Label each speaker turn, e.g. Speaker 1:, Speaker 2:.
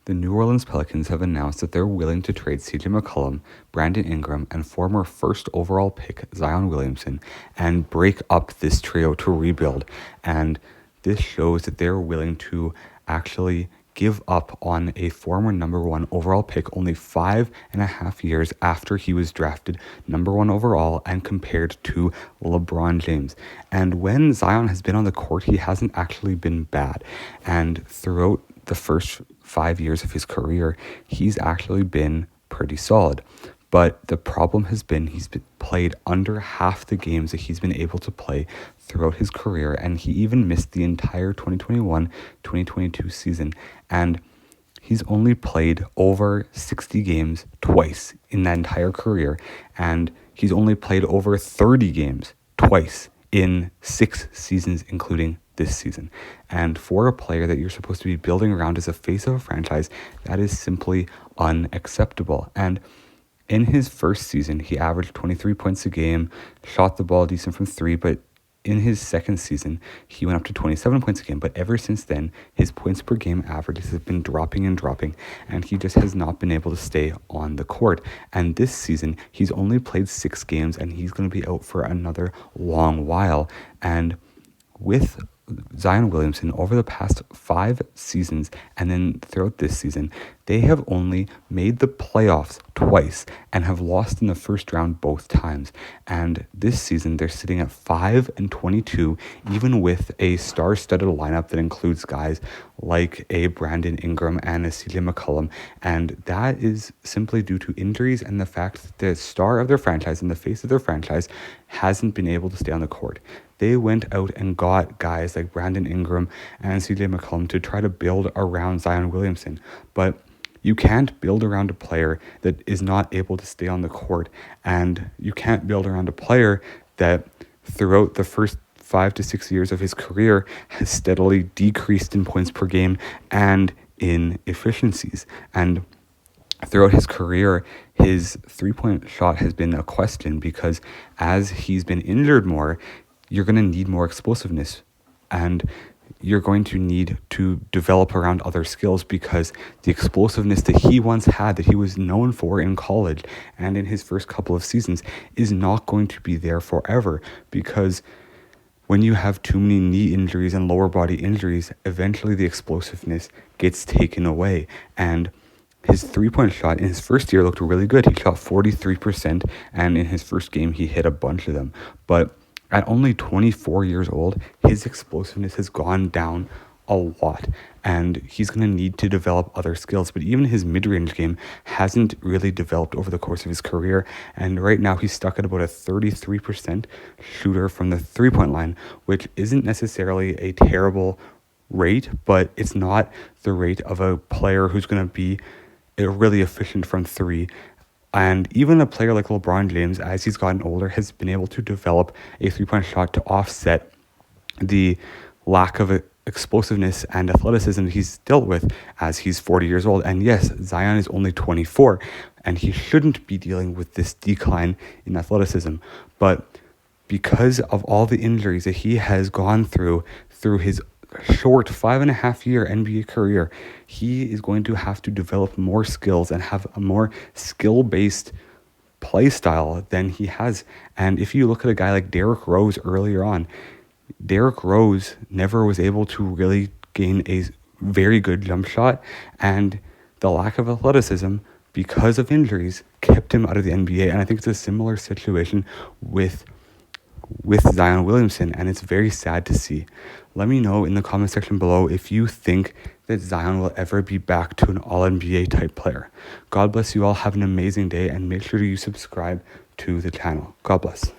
Speaker 1: The New Orleans Pelicans have announced that they're willing to trade CJ McCollum, Brandon Ingram, and former first overall pick Zion Williamson and break up this trio to rebuild. And this shows that they're willing to actually give up on a former number one overall pick only 5.5 years after he was drafted number one overall and compared to LeBron James. And when Zion has been on the court, he hasn't actually been bad. And throughout the first 5 years of his career, he's actually been pretty solid. But the problem has been he's played under half the games that he's been able to play throughout his career, and he even missed the entire 2021-2022 season. And he's only played over 60 games twice in that entire career, and he's only played over 30 games twice in 6 seasons, including this season. And for a player that you're supposed to be building around as a face of a franchise, that is simply unacceptable. And in his first season, he averaged 23 points a game, shot the ball decent from three, but in his second season, he went up to 27 points a game. But ever since then, his points per game averages have been dropping, and he just has not been able to stay on the court. And this season, he's only played 6 games, and he's going to be out for another long while. And with Zion Williamson, over the past 5 seasons and then throughout this season, they have only made the playoffs twice and have lost in the first round both times. And this season, they're sitting at 5-22, even with a star-studded lineup that includes guys like a Brandon Ingram and a CJ McCollum. And that is simply due to injuries and the fact that the star of their franchise and the face of their franchise hasn't been able to stay on the court. They went out and got guys like Brandon Ingram and CJ McCollum to try to build around Zion Williamson. But you can't build around a player that is not able to stay on the court. And you can't build around a player that throughout the first 5 to 6 years of his career has steadily decreased in points per game and in efficiencies. And throughout his career, his three-point shot has been a question because as he's been injured more, you're going to need more explosiveness, and you're going to need to develop around other skills because the explosiveness that he once had, that he was known for in college and in his first couple of seasons, is not going to be there forever, because when you have too many knee injuries and lower body injuries, eventually the explosiveness gets taken away. And his three-point shot in his first year looked really good. He shot 43%, and in his first game, he hit a bunch of them. But at only 24 years old, his explosiveness has gone down a lot, and he's going to need to develop other skills. But even his mid-range game hasn't really developed over the course of his career, and right now he's stuck at about a 33% shooter from the three-point line, which isn't necessarily a terrible rate, but it's not the rate of a player who's going to be really efficient from three. And even a player like LeBron James, as he's gotten older, has been able to develop a three-point shot to offset the lack of explosiveness and athleticism he's dealt with as he's 40 years old. And yes, Zion is only 24, and he shouldn't be dealing with this decline in athleticism. But because of all the injuries that he has gone through his short 5.5-year NBA career, he is going to have to develop more skills and have a more skill-based play style than he has. And if you look at a guy like Derrick Rose earlier on, Derrick Rose never was able to really gain a very good jump shot, and the lack of athleticism because of injuries kept him out of the NBA. And I think it's a similar situation with Zion Williamson, and it's very sad to see. Let me know in the comment section below if you think that Zion will ever be back to an All-NBA type player. God bless you all. Have an amazing day, and make sure you subscribe to the channel. God bless.